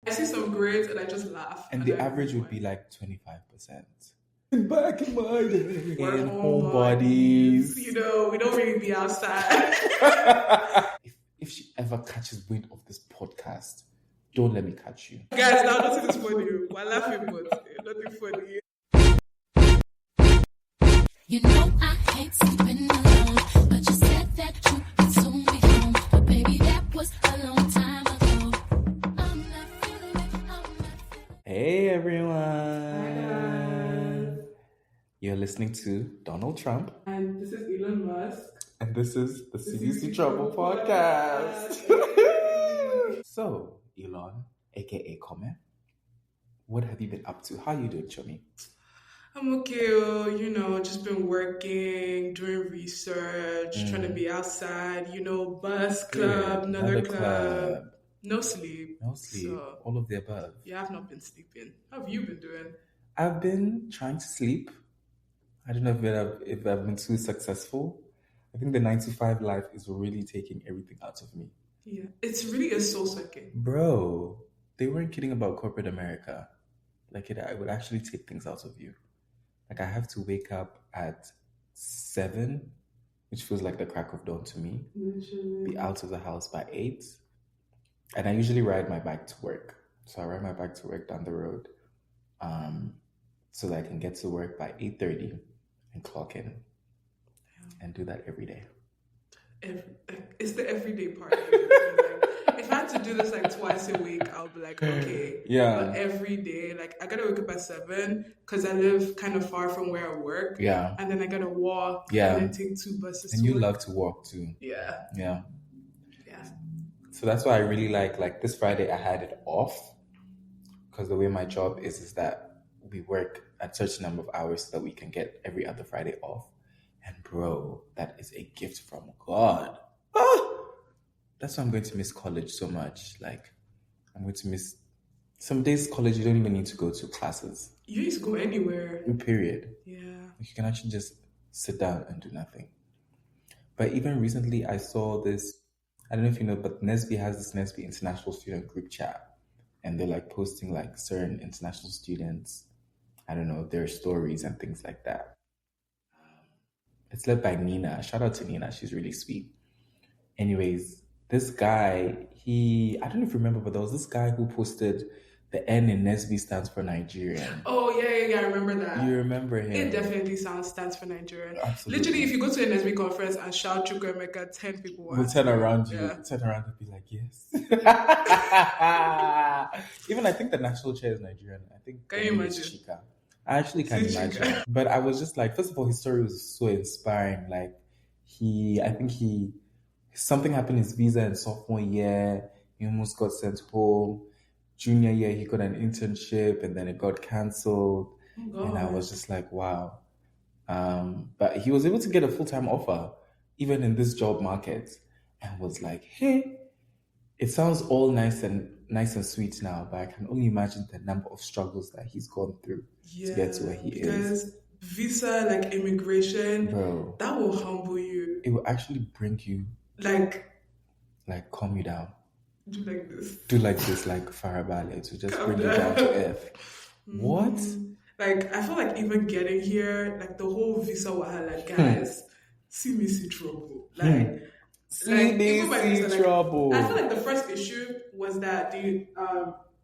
I see some grades and I just laugh. And the average would be like 25%. Back in my day, we're homebodies. You know, we don't really be outside. if she ever catches wind of this podcast, don't let me catch you. Guys, now nothing is funny. We're laughing, but nothing funny. You know I hate sleeping alone, but you said that you would soon be home. But baby, that was a long time ago. I'm not feeling it. Hey everyone. You're listening to Donald Trump. And this is Elon Musk. And this is the seemeeseetrouble podcast. So, Elon, aka Come, what have you been up to? How are you doing, Chummy? I'm okay, just been working, doing research, trying to be outside, bus club, another club. No sleep. So, all of the above. Yeah, I've not been sleeping. How have you been doing? I've been trying to sleep. I don't know if I've been too successful. I think the 9-to-5 life is really taking everything out of me. Yeah, it's really a soul sucking. Bro, they weren't kidding about corporate America. Like, it would actually take things out of you. Like, I have to wake up at 7, which feels like the crack of dawn to me. Literally. Be out of the house by 8. And I usually ride my bike to work. So I ride my bike to work down the road so that I can get to work by 8:30 and clock in. And do that every day. It's the everyday part. If I had to do this like twice a week, I'll be like, okay. Yeah. But every day, like I gotta wake up at 7 because I live kind of far from where I work. Yeah. And then I gotta walk. Yeah. And then take 2 buses. And you love to walk too. Yeah. Yeah. Yeah. So that's why I really like this Friday I had it off because the way my job is that we work a certain number of hours so that we can get every other Friday off. And bro, that is a gift from God. That's why I'm going to miss college so much. Like, I'm going to miss... Some days college, you don't even need to go to classes. You need to go anywhere. Period. Yeah. Like, you can actually just sit down and do nothing. But even recently, I saw this... I don't know if you know, but Nesby has this Nesby International Student Group chat. And they're like posting like certain international students, I don't know, their stories and things like that. It's led by Nina. Shout out to Nina. She's really sweet. Anyways, this guy, I don't know if you remember, but there was this guy who posted the N in Nesby stands for Nigerian. Oh, yeah, I remember that. You remember him? It definitely stands for Nigerian. Absolutely. Literally, if you go to a Nesby conference and shout Chukwemeka, 10 people will turn around you. Yeah. Turn around and be like, yes. Even I think the national chair is Nigerian. I think Can you imagine? Chika. I actually can't imagine. But I was just like, first of all, his story was so inspiring. Like, something happened in his visa in sophomore year. He almost got sent home. Junior year, he got an internship and then it got cancelled. Oh, and I was just like, wow. But he was able to get a full-time offer, even in this job market, and was like, hey, it sounds all nice and sweet now, but I can only imagine the number of struggles that he's gone through to get to where he is. Because visa, like immigration, bro, that will humble you. It will actually bring you, like calm you down. Do like this. Like Farabale, to just bring you down to earth. What? Like, I feel like even getting here, like the whole visa wahala, guys, seemeeseetrouble. Seemeeseetrouble. I feel like the first issue was that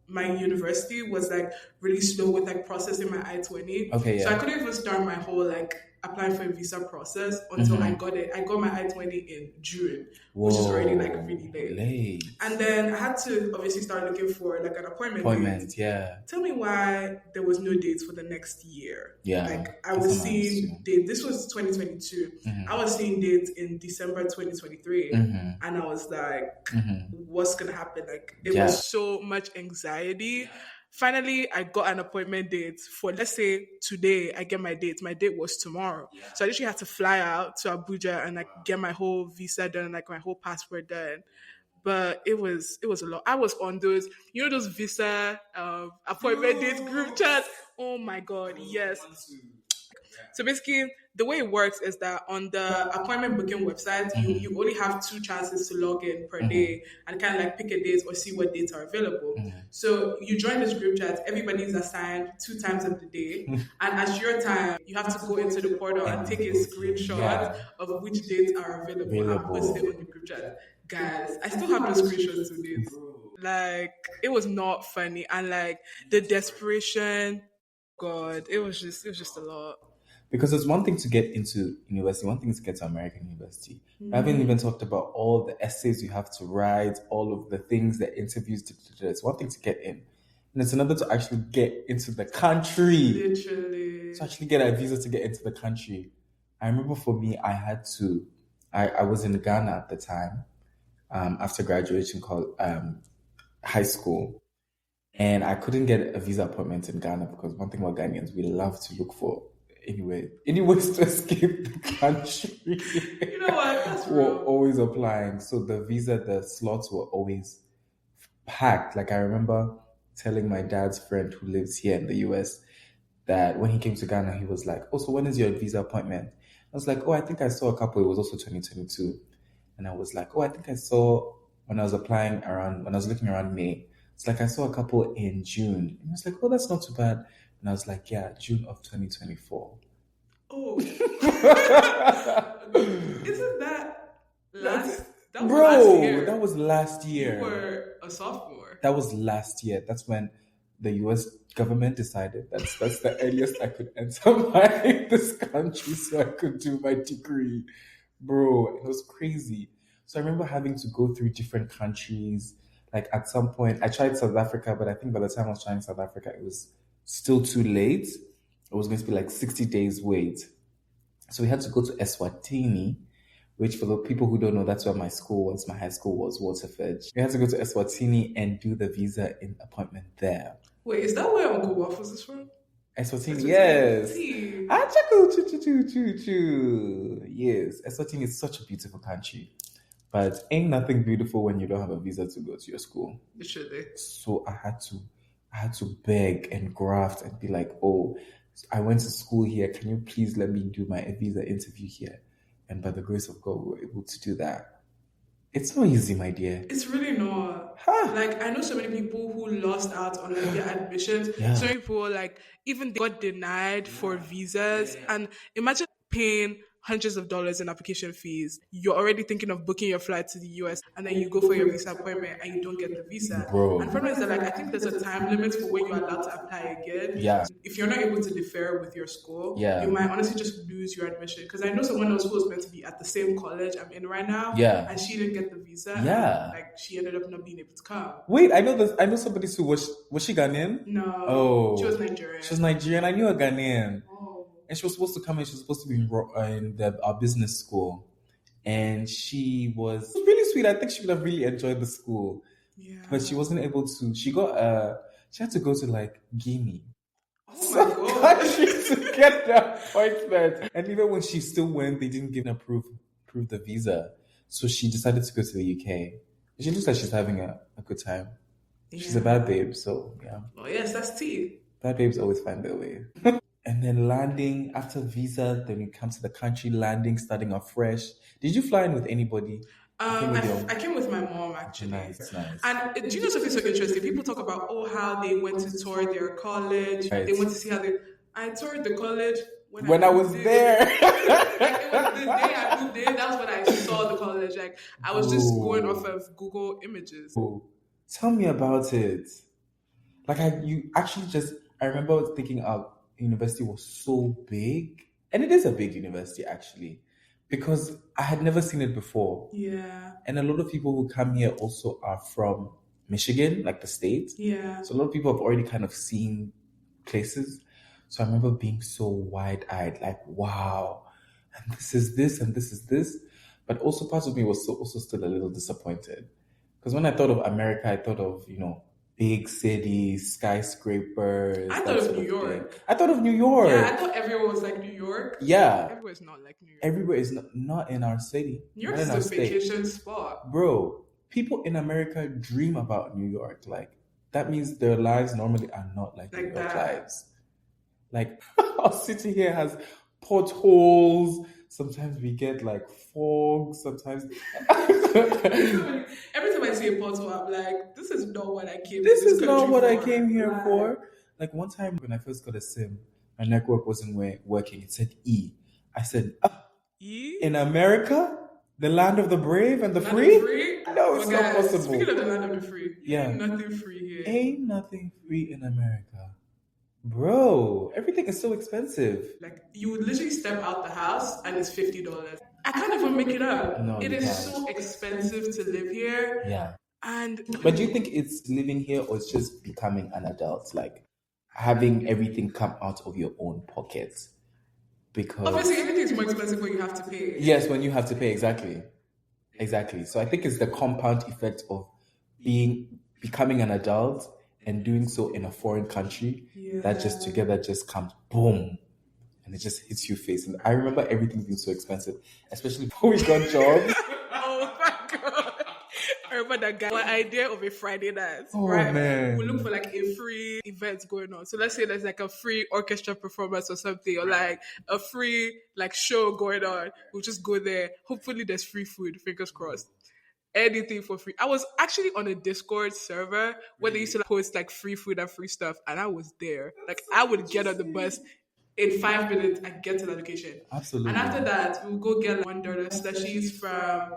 my university was like really slow with like processing my I-20. Okay, yeah. So I couldn't even start my whole like applying for a visa process until I got it. I got my I-20 in June, which is already like really late. And then I had to obviously start looking for like an appointment date. Yeah. Tell me why there was no dates for the next year. Yeah. Like I was seeing dates. This was 2022. I was seeing dates in December 2023. And I was like, what's going to happen? Like it was so much anxiety. Finally, I got an appointment date for, let's say, today. I get my date. My date was tomorrow. Yeah. So I literally had to fly out to Abuja and like get my whole visa done, like my whole passport done. But it was a lot. I was on those visa appointment dates group chats. Oh my God, yes. So basically, the way it works is that on the appointment booking website, you only have 2 chances to log in per day and kind of like pick a date or see what dates are available. So you join this group chat, everybody's assigned 2 times of the day, and at your time, you have to go into the portal and take a screenshot of which dates are available and post it on the group chat. Guys, I still have those screenshots to date. Like, it was not funny, and like the desperation, God, it was just a lot. Because it's one thing to get into university, one thing is to get to American university. I haven't even talked about all the essays you have to write, all of the things, the interviews. It's one thing to get in, and it's another to actually get into the country. Literally. To actually get a visa to get into the country. I remember for me, I was in Ghana at the time, after graduation, high school. And I couldn't get a visa appointment in Ghana because one thing about Ghanaians, we love to look for anyways to escape the country. You know what? That's We're real. always applying. So the slots were always packed. Like I remember telling my dad's friend who lives here in the US that when he came to Ghana, he was like, "Oh, so when is your visa appointment?" I was like, "Oh, I think I saw a couple." It was also 2022. And I was like, "Oh, I think I saw when I was looking around May. It's like I saw a couple in June." And I was like, "Oh, that's not too bad." And I was like, "Yeah, June of 2024. Oh. Isn't that last? That was Bro, last year. that was last year. You were a sophomore. That was last year. That's when the US government decided that's the earliest I could enter this country so I could do my degree. Bro, it was crazy. So I remember having to go through different countries. Like at some point, I tried South Africa, but I think by the time I was trying South Africa, it was still too late. It was going to be like 60 days wait. So we had to go to Eswatini, which for the people who don't know, that's where my high school was, Waterford. We had to go to Eswatini and do the visa appointment there. Wait, is that where Uncle Waffles is from? Eswatini, yes. Tea. Yes, Eswatini is such a beautiful country. But ain't nothing beautiful when you don't have a visa to go to your school. Literally. So I had to beg and graft and be like, "Oh, I went to school here. Can you please let me do my visa interview here?" And by the grace of God, we were able to do that. It's not easy, my dear. It's really not. Huh. Like, I know so many people who lost out on like their admissions. Yeah. So many people like even they got denied for visas. And imagine paying hundreds of dollars in application fees. You're already thinking of booking your flight to the US, and then you go for your visa appointment and you don't get the visa. Bro. And problem is that like I think there's a time limit for when you're allowed to apply again. Yeah. If you're not able to defer with your school, Yeah. you might honestly just lose your admission. Because I know someone else who was meant to be at the same college I'm in right now. Yeah. And she didn't get the visa. Yeah. And, like she ended up not being able to come. Wait, I know somebody who was she Ghanaian? No. Oh. She was Nigerian. She was Nigerian. I knew a Ghanaian. Oh. And she was supposed to come and she was supposed to be in our business school. And she was really sweet. I think she would have really enjoyed the school. Yeah. But she wasn't able to. She had to go to like Guinea. Oh my God. Country to get the appointment. And even when she still went, they didn't give her proof the visa. So she decided to go to the UK. She looks like she's having a good time. Yeah. She's a bad babe, so yeah. Oh yes, that's tea. Bad babes always find their way. And then landing after visa, then you come to the country, landing, starting afresh. Did you fly in with anybody? I came with my mom actually. Nice. And do you know something so interesting? People talk about how they went to tour their college. Right. They went to see how I toured the college when I was there. Like, it was the day I moved in. That was when I saw the college. Like I was just going off of Google Images. Oh, tell me about it. Like I remember thinking university was so big, and it is a big university actually, because I had never seen it before. Yeah. And a lot of people who come here also are from Michigan, like the state. Yeah. So a lot of people have already kind of seen places. So I remember being so wide-eyed, like, wow, and this is this, and this is this. But also part of me was also still a little disappointed. Because when I thought of America, I thought of, big cities, skyscrapers. I thought of New York. I thought of New York. Yeah, I thought everyone was like New York. Yeah. Everywhere is not like New York. Everywhere is not in our city. New York is a vacation spot. Bro, people in America dream about New York. Like, that means their lives normally are not like New York lives. Like, our city here has potholes. Sometimes we get like fog. Sometimes every time I see a pothole, I'm like, this is not what I came. This to this is not country what I for. came here for. Like one time when I first got a SIM, my network wasn't working. It said E. I said, E? in America, the land of the brave and the free? No, it's not possible. Speaking of the land of the free, Yeah. ain't nothing free here. Ain't nothing free in America. Bro, everything is so expensive. Like, you would literally step out the house and it's $50. I can't even make it up. No, it you is can't. so expensive to live here. Yeah. And But do you think it's living here or it's just becoming an adult? Like having everything come out of your own pocket? Because obviously everything is more expensive when you have to pay. Yes, when you have to pay, exactly. So I think it's the compound effect of becoming an adult and doing so in a foreign country that just together just comes boom. And it just hits your face. And I remember everything being so expensive, especially before we got jobs. Oh my God. I remember that guy. My idea of a Friday night, Oh, right? man. We look for like a free event going on. So let's say there's like a free orchestra performance or something, or like a free like show going on. We'll just go there. Hopefully there's free food, fingers crossed. Anything for free. I was actually on a Discord server where they used to post like free food and free stuff, and I was there. Like I would get on the bus in 5 minutes and get to the location. Absolutely. And after that, we'll go get like $1 slushies from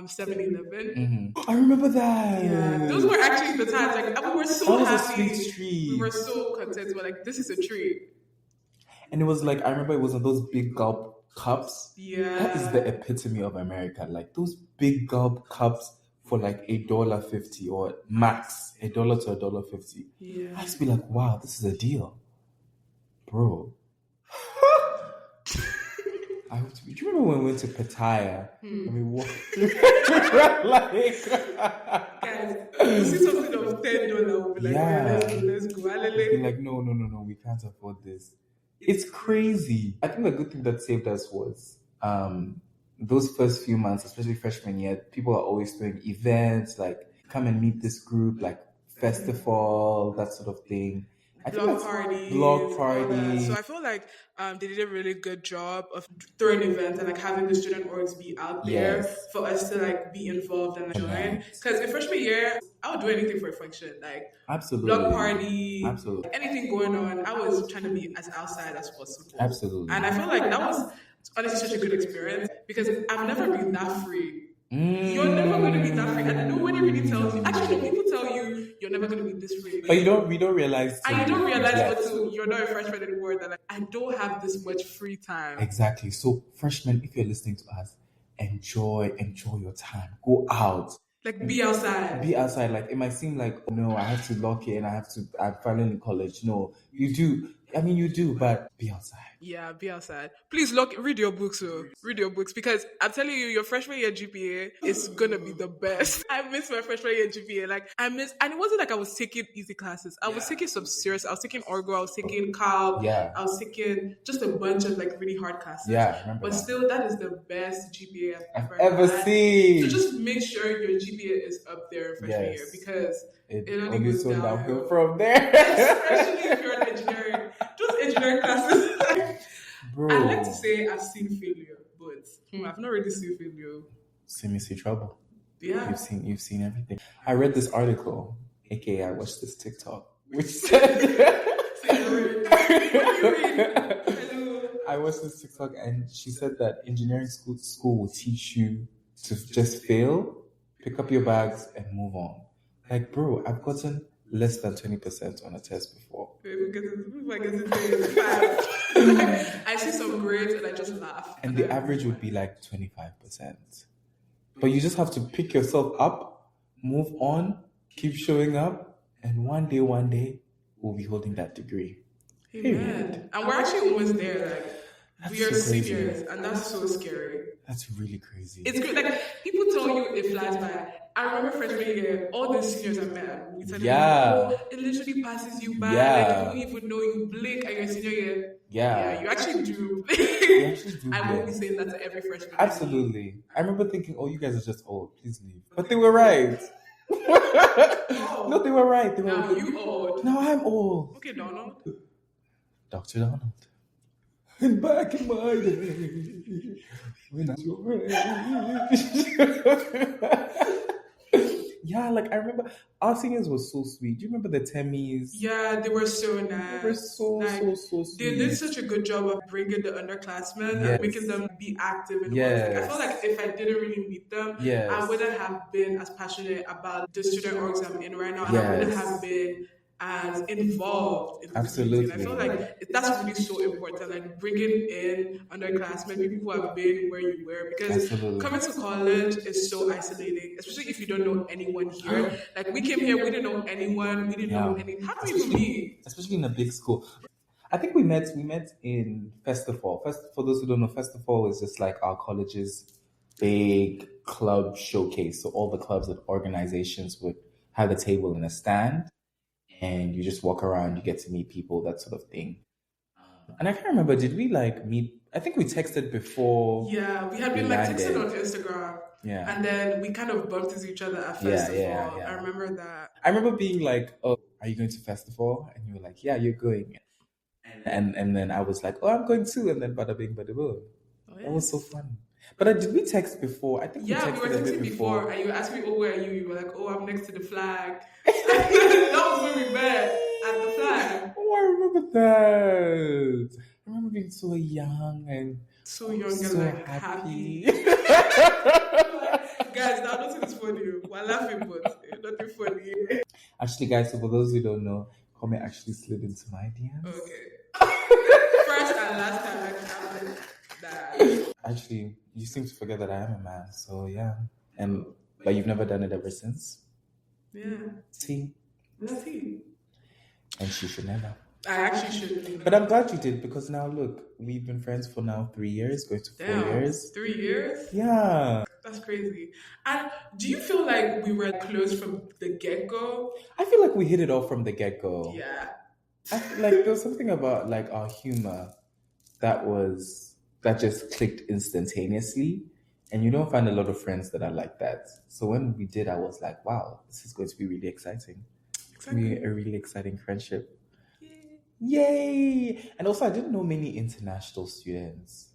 7-Eleven. I remember that. Yeah, those were actually the times. Like we were so That was a happy. sweet treat. We were so content. We're like, this is a treat. And it was like, I remember it was on those big gulp cups. Yeah. That is the epitome of America. Like those big gulp cups for like $1.50 or max $1 to $1.50. Yeah. I just be like, wow, this is a deal. Bro. Do you remember when we went to Pattaya and we walked through like guys, you see something of $10, we'll be like, Yeah. let's go. be like, no, we can't afford this. It's crazy. I think the good thing that saved us was those first few months, especially freshman year, people are always doing events, like come and meet this group, like festival, that sort of thing. Block parties. So I feel like they did a really good job of throwing events and like having the student orgs be out there for us to like be involved and join. Because in freshman year, I would do anything for a function, like Absolutely. block party, Absolutely. anything going on. I was trying to be as outside as possible. Absolutely. And I feel like that was honestly such a good experience because I've never been that free. You're never going to be that free, and nobody really tells you. Actually, people tell you you're never going to be this free. But we don't realize. And you don't realize until you're not a freshman anymore that like, I don't have this much free time. Exactly. So freshmen, if you're listening to us, enjoy your time. Go out. Like be outside. Be outside. Like it might seem like, oh, no, I have to lock in. I'm finally in college. No, you do. I mean, you do, but be outside. Yeah, be outside. Please read your books, read your books because I'm telling you, your freshman year GPA is gonna be the best. I miss my freshman year GPA. Like and it wasn't like I was taking easy classes. I was taking some serious. I was taking Orgo. I was taking Calc. Yeah. I was taking just a bunch of like really hard classes. Yeah, I remember but that. still, that is the best GPA I've ever had. seen. So just make sure your GPA is up there in freshman year because it only goes downhill from there. Especially if you're in engineering. Just engineering classes. Bro. I like to say I've seen failure, but I've not really seen failure. Seemeeseetrouble. Yeah. You've seen everything. I read this article, aka I watched this TikTok, which said I watched this TikTok and she said that engineering school will teach you to just fail, pick up your bags and move on. Like, bro, I've gotten less than 20% on a test before. I see some grades and I just laugh. And the average would be like 25%. But you just have to pick yourself up, move on, keep showing up, and one day, we'll be holding that degree. Amen. And we're actually almost there. Like, we are so crazy. seniors, and that's so scary. That's really crazy. It's good. Like, people tell you it flies by. I remember freshman year, all the seniors I met, we said, it literally passes you by. Like, you don't even know you blink at your senior year. Yeah, you actually do. I won't be saying that to every freshman. Absolutely. I remember thinking, you guys are just old. Please leave. But they were right. No, they were right. You old. No, I'm old. Okay, Donald. Dr. Donald. And back in my day, when I yeah, like I remember our singers were so sweet. Do you remember the Temmies? Yeah, they were so nice. They were so sweet. They did such a good job of bringing the underclassmen and making them be active in the world. I feel like if I didn't really meet them, I wouldn't have been as passionate about the student orgs I'm in right now, and I wouldn't have been as involved in the community. And I feel like that's really so important, like bringing in underclassmen, people who have been where you were, because coming to college is so isolating, especially if you don't know anyone here. Like we came here, we didn't know anyone, we didn't know any. How do we even meet? Especially in a big school. I think we met in Festival. For those who don't know, Festival is just like our college's big club showcase. So all the clubs and organizations would have a table and a stand, and you just walk around, you get to meet people, that sort of thing. And I can't remember, did we like meet? I think we texted before. Yeah, we had been like texting on Instagram. Yeah. And then we kind of bumped into each other at Festival. Yeah. I remember that. I remember being like, oh, are you going to Festival? And you were like, yeah, you're going. And then I was like, oh, I'm going too. And then bada bing, bada boom. Oh, yes. That was so fun. But did we text before? I think we were texting before. And you asked me, oh, where are you? You were like, oh, I'm next to the flag. That was when we met at the flag. Oh, I remember that. I remember being so young and so like happy. Guys, now nothing is funny. We're laughing, but nothing funny. Actually, guys, so for those who don't know, Kwame actually slid into my DMs. Okay. First and last time that happened. That. Actually, you seem to forget that I am a man, so yeah. But you've never done it ever since? Yeah. See? Let's see. And she should never. I actually should. But I'm glad you did, because now look, we've been friends for now 3 years, going to 4 years. 3 years? Yeah. That's crazy. And do you feel like we were close from the get-go? I feel like we hit it off from the get-go. Yeah. Like there was something about like our humor that just clicked instantaneously. And you don't find a lot of friends that are like that. So when we did, I was like, wow, this is going to be really exciting. Exactly. A really exciting friendship. Yay! And also, I didn't know many international students,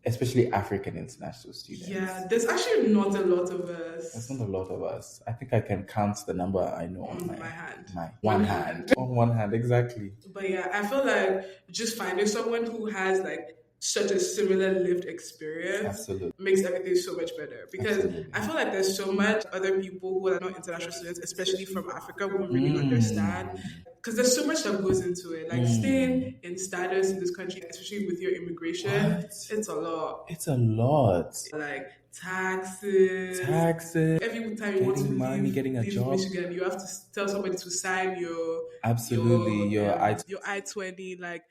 especially African international students. Yeah, there's actually not a lot of us. There's not a lot of us. I think I can count the number I know on my hand. My one hand. On one hand, exactly. But yeah, I feel like just finding someone who has like such a similar lived experience makes everything so much better, because I feel like there's so much other people who are not international students, especially from Africa, who really understand, because there's so much that goes into it, like staying in status in this country, especially with your immigration. It's a lot, like taxes. Every time you want to leave, getting a job, Michigan, you have to tell somebody to sign your I-20. Like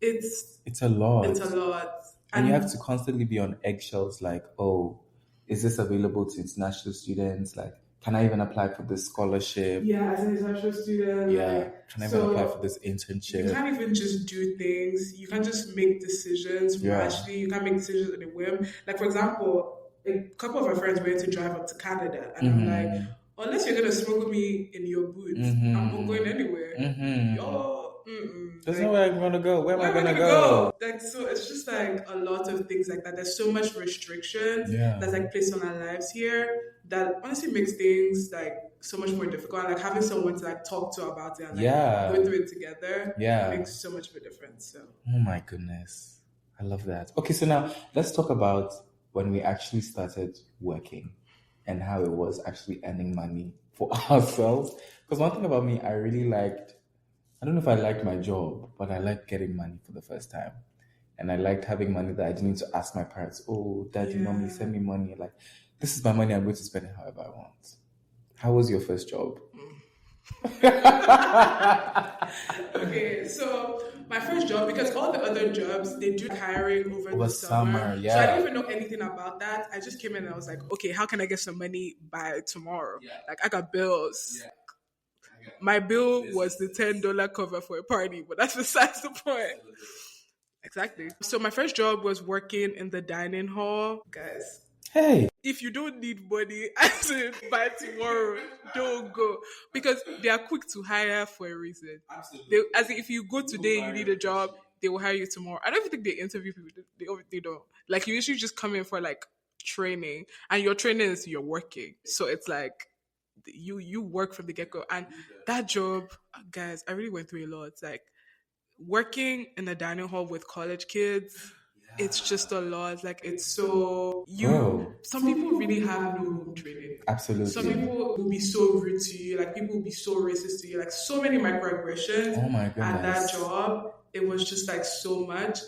it's a lot. And you have to constantly be on eggshells, like, oh, is this available to international students? Like, can I even apply for this scholarship? Yeah, as an international student. Yeah, can I even apply for this internship? You can't even just do things. You can't just make decisions rashly. You can't make decisions on a whim. Like, for example, a couple of our friends were to drive up to Canada, and I'm like, unless you're gonna smuggle me in your boots, I'm not going anywhere. There's nowhere I'm gonna go. Where am I gonna go? Like, so it's just like a lot of things like that. There's so much restrictions that's like placed on our lives here that honestly makes things like so much more difficult. And like having someone to like talk to about it and like go through it together makes so much of a difference. So. Oh my goodness, I love that. Okay, so now let's talk about when we actually started working and how it was actually earning money for ourselves. Because one thing about me, I don't know if I liked my job, but I liked getting money for the first time. And I liked having money that I didn't need to ask my parents, oh, Daddy, Mommy, send me money. Like, this is my money, I'm going to spend it however I want. How was your first job? Okay, so my first job, because all the other jobs, they do hiring over the summer. Yeah. So I didn't even know anything about that. I just came in and I was like, okay, how can I get some money by tomorrow? Yeah. Like, I got bills. Yeah. My bill was the $10 cover for a party, but that's besides the point. Exactly. So my first job was working in the dining hall. Guys, Hey. If you don't need money, as in by tomorrow, don't go because they are quick to hire for a reason. As in, if you go today, you need a job, they will hire you tomorrow. I don't even think they interview people. They don't. Like you usually just come in for like training, and your training is you're working. So it's like you work from the get go, and that job, guys, I really went through a lot. It's like working in a dining hall with college kids, it's just a lot. Like it's so some people really have no home training. Absolutely. Some people will be so rude to you, like people will be so racist to you, like so many microaggressions. Oh my At goodness. that job, it was just like so much.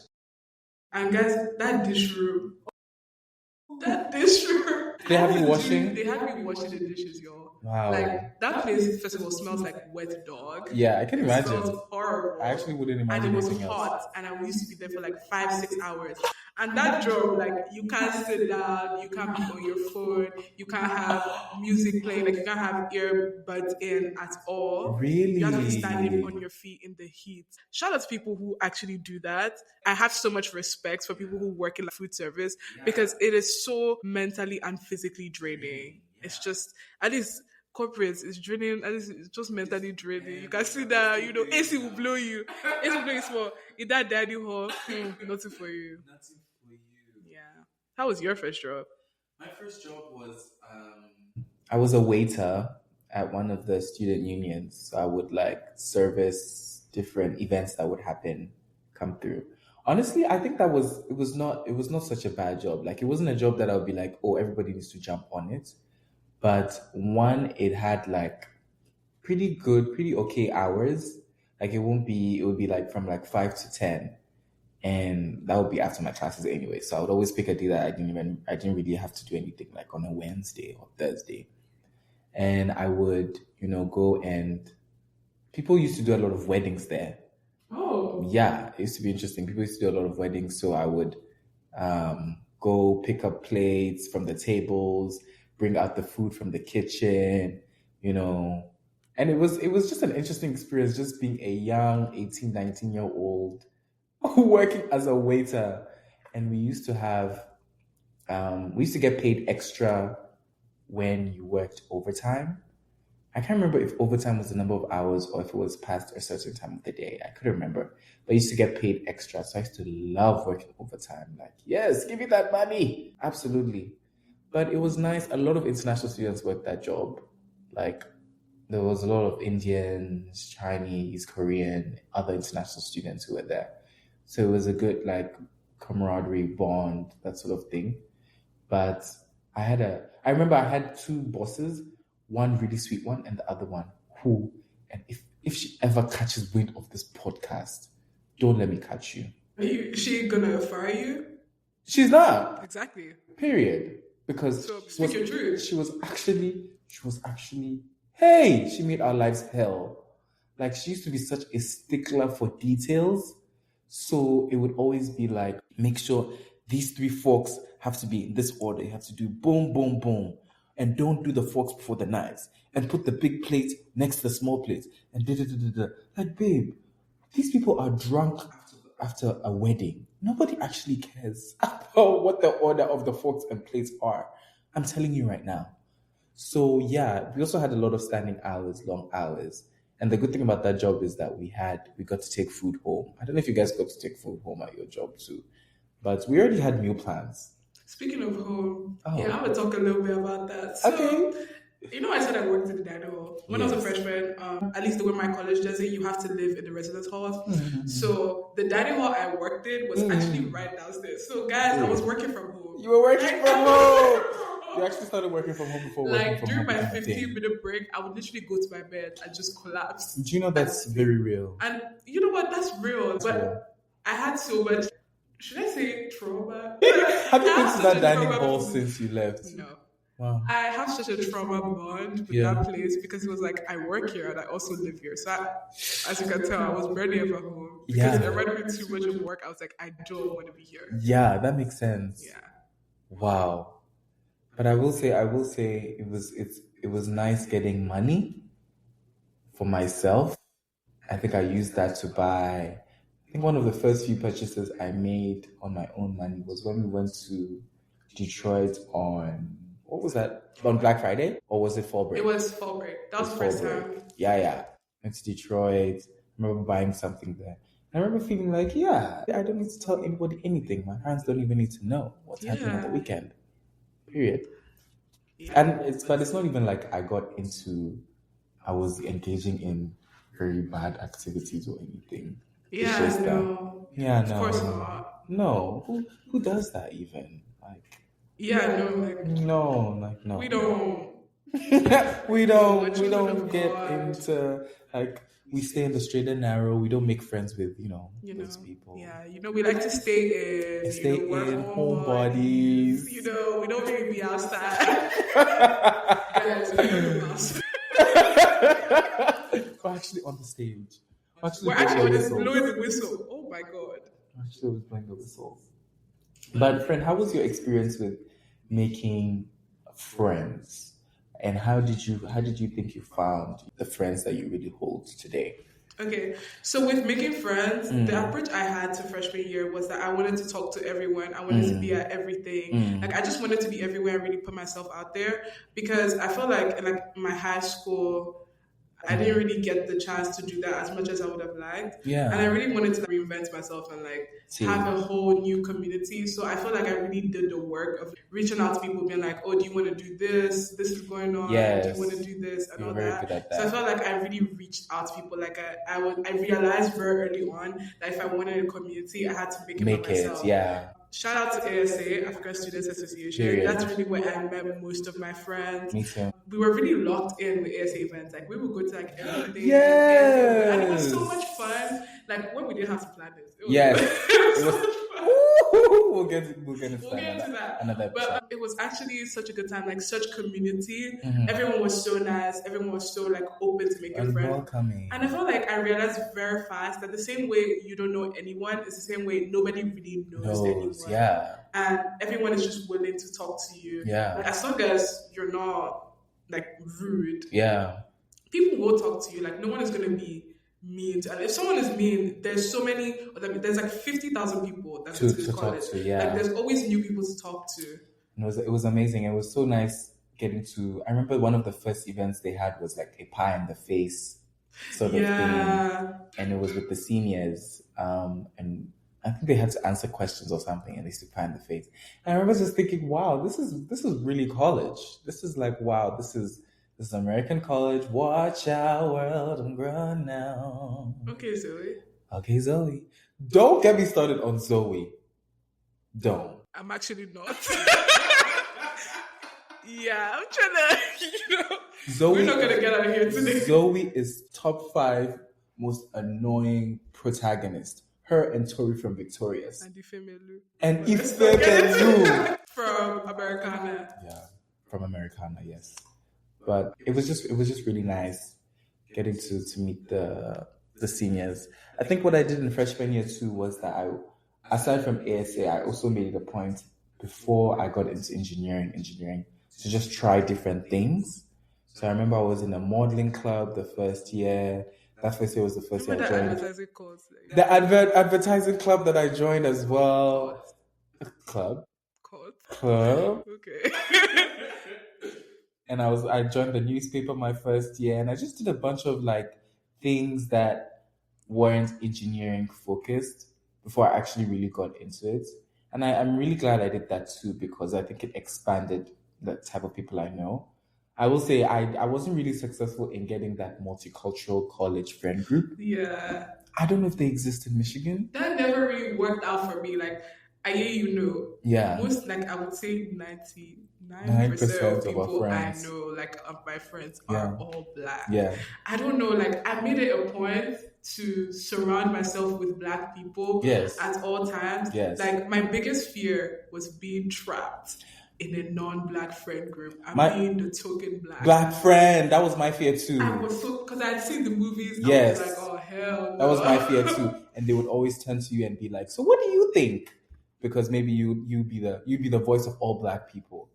And guys, that dish room, They have you washing? They had me washing the dishes, y'all. Wow. Like that place, first of all, smells like wet dog. Yeah, I can It imagine. smells horrible. I actually wouldn't imagine And it was anything hot, else. and I used to be there for like 5-6 hours. And that job, like you can't sit down, you can't be on your phone, you can't have music playing, like you can't have earbuds in at all. Really? You have to be standing on your feet in the heat. Shout out to people who actually do that. I have so much respect for people who work in like food service because it is so mentally and physically draining. It's just, at least corporates is draining, at least it's just mentally draining. You can see that, AC will blow you. AC will blow you small. In that dining hall, nothing for you. Yeah. How was your first job? My first job was I was a waiter at one of the student unions. So I would like service different events that would come through. Honestly, I think it was not such a bad job. Like it wasn't a job that I would be like, oh, everybody needs to jump on it. But one, it had like pretty okay hours. Like it would be like from like 5 to 10. And that would be after my classes anyway. So I would always pick a day that I didn't really have to do anything, like on a Wednesday or Thursday. And I would, go, and people used to do a lot of weddings there. Oh. Yeah, it used to be interesting. People used to do a lot of weddings. So I would go pick up plates from the tables, bring out the food from the kitchen, And it was just an interesting experience, just being a young 18, 19-year-old working as a waiter. And we used to get paid extra when you worked overtime. I can't remember if overtime was the number of hours or if it was past a certain time of the day. I couldn't remember. But I used to get paid extra. So I used to love working overtime. Like, yes, give me that money. Absolutely. But it was nice. A lot of international students worked that job. Like, there was a lot of Indians, Chinese, Korean, other international students who were there. So it was a good, like, camaraderie, bond, that sort of thing. But I remember I had two bosses, one really sweet one and the other one who, and if she ever catches wind of this podcast, don't let me catch you. Is she gonna fire you? She's not. Exactly. Period. Because so speak your truth. She was actually, hey, she made our lives hell. Like, she used to be such a stickler for details. So it would always be like, make sure these 3 forks have to be in this order. You have to do boom, boom, boom. And don't do the forks before the knives. And put the big plate next to the small plate. And da-da-da-da-da. Like, babe, these people are drunk after a wedding. Nobody actually cares about what the order of the forks and plates are. I'm telling you right now. So yeah, we also had a lot of standing hours, long hours. And the good thing about that job is that we got to take food home. I don't know if you guys got to take food home at your job too, but we already had meal plans. Speaking of home, yeah, I'm gonna talk a little bit about that. So, okay. I said I worked in the dining hall. When I was a freshman, at least the way my college does it, you have to live in the residence halls. Mm-hmm. So the dining hall I worked in was actually right downstairs. So guys, I was working from home. You were working from home. You actually started working from home before working from home. During my 15-minute break, I would literally go to my bed and just collapse. Do you know that's very real? And you know what? That's real. But I had so much, should I say trauma? Have you been to that dining hall since you left? No. Wow. I have such a trauma bond with that place because it was like I work here and I also live here. So as you can tell, I was barely ever home because it reminded me too much of work. I was like, I don't want to be here. Yeah, that makes sense. Yeah. Wow. But I will say it was nice getting money for myself. I think I used that to buy. I think one of the first few purchases I made on my own money was when we went to Detroit on, what was that? On Black Friday? Or was it fall break? It was fall break. That was the first time. Yeah. Went to Detroit. I remember buying something there. I remember feeling like, yeah, I don't need to tell anybody anything. My parents don't even need to know what's happening on the weekend. Period. Yeah. And it's not even like I was engaging in very bad activities or anything. Yeah, it's just no. Yeah, of no. Of course not. No. Who does that even? Like, yeah, no, like no. We don't. we don't get into like, we stay in the straight and narrow. We don't make friends with those people. Yeah, we like to stay in. We're homebodies. We don't really be outside. Guys, we're actually on the stage. We're actually blowing the whistle. Oh my god. Actually, was blowing the whistle. But friend, how was your experience with making friends? And how did you think you found the friends that you really hold today? Okay, so with making friends, the approach I had to freshman year was that I wanted to talk to everyone. I wanted to be at everything. Like, I just wanted to be everywhere and really put myself out there, because I felt like in my high school, I didn't really get the chance to do that as much as I would have liked. Yeah. And I really wanted to reinvent myself and have a whole new community. So I felt like I really did the work of reaching out to people, being like, oh, do you want to do this? This is going on. Yes. Do you want to do this? And You're all very that. good at that. So I felt like I really reached out to people. Like I realized very early on that if I wanted a community, I had to make it by myself. Yeah. Shout out to ASA, African Students Association. Period. That's really where I met most of my friends. Me too. We were really locked in with ASA events. Like, we would go to everything. Yes. And it was so much fun. Like, when we didn't have to plan this. Yes. It was so much fun. We'll get into that. Another episode. But it was actually such a good time, like such community. Everyone was so nice. Everyone was so open to making friends. Welcoming. And I felt like I realized very fast that the same way you don't know anyone is the same way nobody really knows anyone. Yeah. And everyone is just willing to talk to you. Yeah. As long as you're not rude. Yeah. People will talk to you. No one is gonna be mean. And if someone is mean, there's so many. There's 50,000 people that to talk to. Yeah. There's always new people to talk to. And it was amazing. It was so nice getting to. I remember one of the first events they had was a pie in the face sort of thing, and it was with the seniors. And I think they had to answer questions or something, and they used to pie in the face. And I remember just thinking, wow, this is really college. This is wow, this is American college. Watch our world, I'm grown now. Okay, Zoe. Don't get me started on Zoe. Don't. I'm actually not. Yeah, I'm trying to, Zoe, we're not going to get out of here today. Zoe is top 5 most annoying protagonist. Her and Tori from Victorious. And Ifemelu. And Ifemelu. From Americana. Yeah, from Americana, yes. But it was just really nice getting to meet the seniors. I think what I did in freshman year too was that aside from ASA, I also made it a point before I got into engineering to just try different things. So I remember I was in a modeling club the first year. That first year was the first year I joined. Advertising course. The advertising club that I joined as well. Club. Okay. And I joined the newspaper my first year, and I just did a bunch of things that weren't engineering focused before I actually really got into it. And I'm really glad I did that too, because I think it expanded the type of people I know. I will say I wasn't really successful in getting that multicultural college friend group. Yeah. I don't know if they exist in Michigan. That never really worked out for me. Yeah. Most, I would say 99% of people I know, of my friends, are all Black. Yeah. I don't know, I made it a point to surround myself with Black people at all times. Yes. My biggest fear was being trapped in a non-Black friend group. Being the token Black friend. That was my fear too. I was because I'd seen the movies. Yes. I was oh hell no. That was my fear too. And they would always turn to you and be like, so what do you think? Because maybe you'd be the voice of all Black people.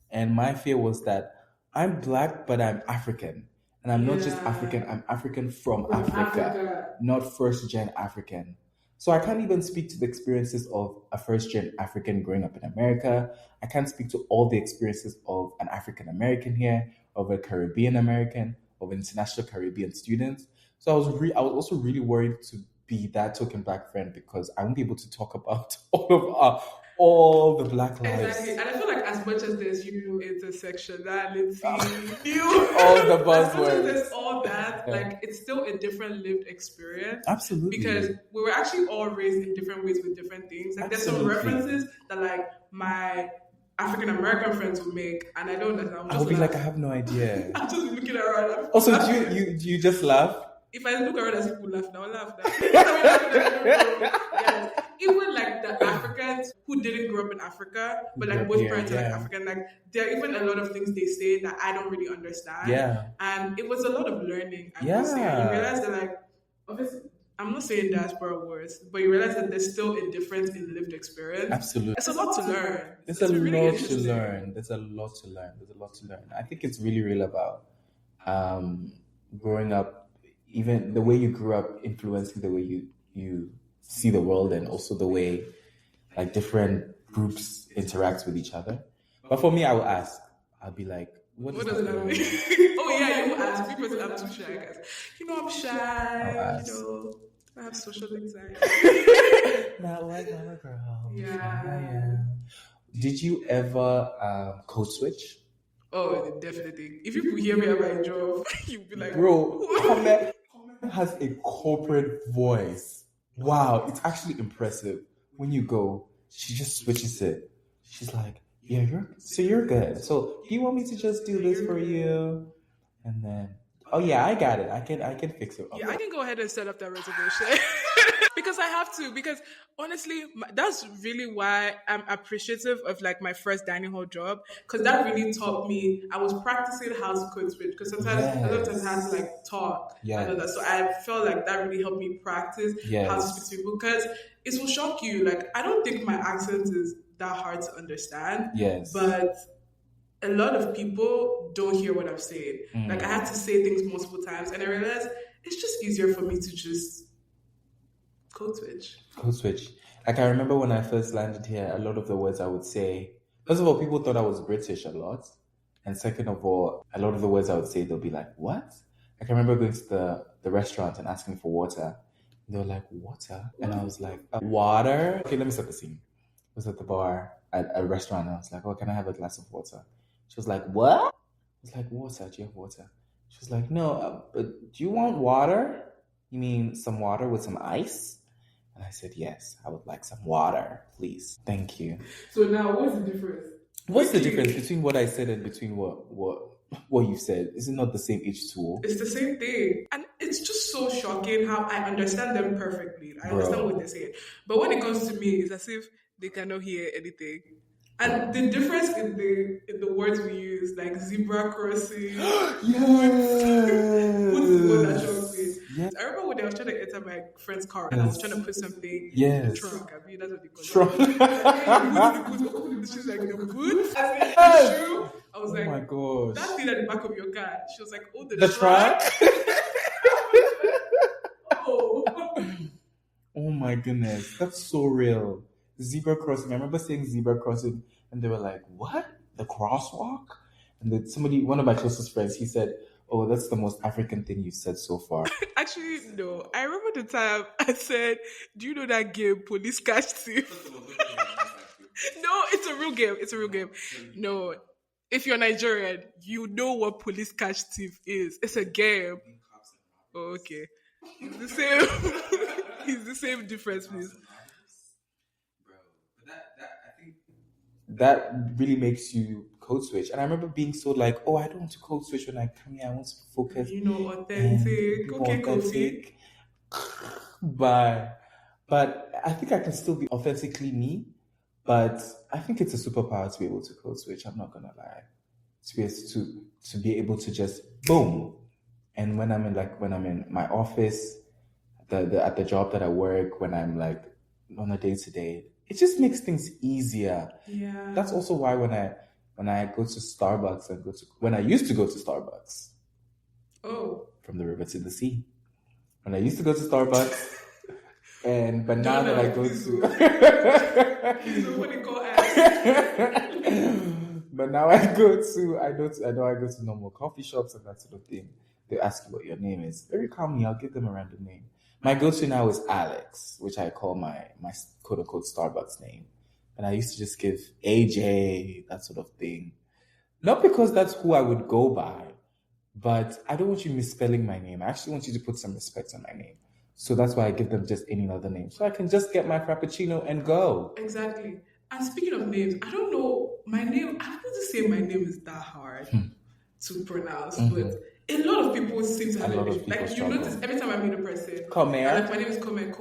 And my fear was that I'm Black, but I'm African. And I'm not just African, I'm African from Africa. Not first gen African. So I can't even speak to the experiences of a first gen African growing up in America. I can't speak to all the experiences of an African American here, of a Caribbean American, of an international Caribbean student. So I was also really worried to be that token black friend because I won't be able to talk about all the black lives. Exactly. And I feel like as much as there's intersectionality, all the as much as buzzwords. there's all that, like it's still a different lived experience. Absolutely. Because we were actually all raised in different ways with different things. Like there's some references that like my African American friends will make, and I don't understand. I'll be like, I have no idea. I'm just looking around. Also, do you just laugh? If I look around as people laugh, now laugh. Yes. Even like the Africans who didn't grow up in Africa, but like both parents are like African, like there are even a lot of things they say that I don't really understand. Yeah. And it was a lot of learning. I would say. And you realize that like obviously I'm not saying diaspora worse, but you realize that there's still a difference in lived experience. Absolutely. It's a lot to learn. There's a lot to learn. There's a lot to learn. There's a lot to learn. I think it's really real about growing up, even the way you grew up influencing the way you see the world, and also the way like different groups interact with each other. But for me, I will ask. I'll be like, what does that mean? Oh yeah, you ask. Me personally, I'm too shy, guys. You know, I'm shy. You know, I have social anxiety. Not like I'm a girl. Yeah. Did you ever code switch? Oh, definitely. If you could hear me at my job, you'd be like, bro, Kome has a corporate voice. Wow, it's actually impressive. When you go, she just switches it. She's like, yeah, you're good. So do you want me to just do this for you? And then, oh yeah, I got it. I can fix it. Yeah, I can go ahead and set up that reservation. Because I have to. Because honestly, that's really why I'm appreciative of like my first dining hall job. Because that really taught me. I was practicing how to code switch. Because sometimes a lot of times I had to like talk. Yes. So I felt like that really helped me practice how to speak to people. Because it will shock you. Like I don't think my accent is that hard to understand. Yes. But a lot of people don't hear what I'm saying. Like I had to say things multiple times, and I realized it's just easier for me to just code switch. Like I remember when I first landed here, a lot of the words I would say, first of all, people thought I was British a lot. And second of all, a lot of the words I would say, they'll be like, what? Like I remember going to the restaurant and asking for water. They were like, water? And I was like, water? Okay, let me set the scene. I was at the bar at a restaurant, and I was like, oh, can I have a glass of water? She was like, what? I was like, water, do you have water? She was like, no, but do you want water? You mean some water with some ice? And I said, yes, I would like some water, please. Thank you. So now, what's the difference? What's the difference between what I said and between what you said? Is it not the same H2O? It's the same thing. And it's just so shocking how I understand them perfectly. I understand what they're saying. But when it comes to me, it's as if they cannot hear anything. And the difference in the words we use, like zebra crossing, yes. what's the word that shocked me? Yes. I remember when I was trying to enter my friend's car and I was trying to put something in the trunk. I mean, that's what they call it. She's like, the boot? As in the shoe? I was like, oh my gosh. That thing at the back of your car. She was like, oh, the trunk? Oh my goodness. That's so real. Zebra crossing. I remember saying zebra crossing and they were like, what? The crosswalk? And then one of my closest friends, he said, oh, that's the most African thing you've said so far. Actually, no. I remember the time I said, do you know that game, Police Catch Thief? No, it's a real game. It's a real game. No. If you're Nigerian, you know what Police Catch Thief is. It's a game. Oh, okay. It's the same. It's the same difference, please. That really makes you code switch. And I remember being so like, oh, I don't want to code switch when I come here. I want to focus. You know, authentic. Okay, authentic. But I think I can still be authentically me. But I think it's a superpower to be able to code switch. I'm not gonna lie. To be able to just boom. And when I'm in my office, at the job that I work, when I'm like on a day-to-day, it just makes things easier. Yeah. That's also why when I go to Starbucks when I used to go to Starbucks. Oh. From the river to the sea. When I used to go to Starbucks, But now that I go please to, what do you call us? but now I go to, I know I go to normal coffee shops and that sort of thing. They ask you what your name is. Very calmly, I'll give them a random name. My go-to now is Alex, which I call my quote unquote Starbucks name. And I used to just give AJ, that sort of thing. Not because that's who I would go by, but I don't want you misspelling my name. I actually want you to put some respect on my name. So that's why I give them just any other name. So I can just get my Frappuccino and go. Exactly. And speaking of names, I don't know, my name, I wouldn't say my name is that hard to pronounce, but a lot of people seem to have it. Like, you notice every time I meet a person, Comer. like, my name is Comer.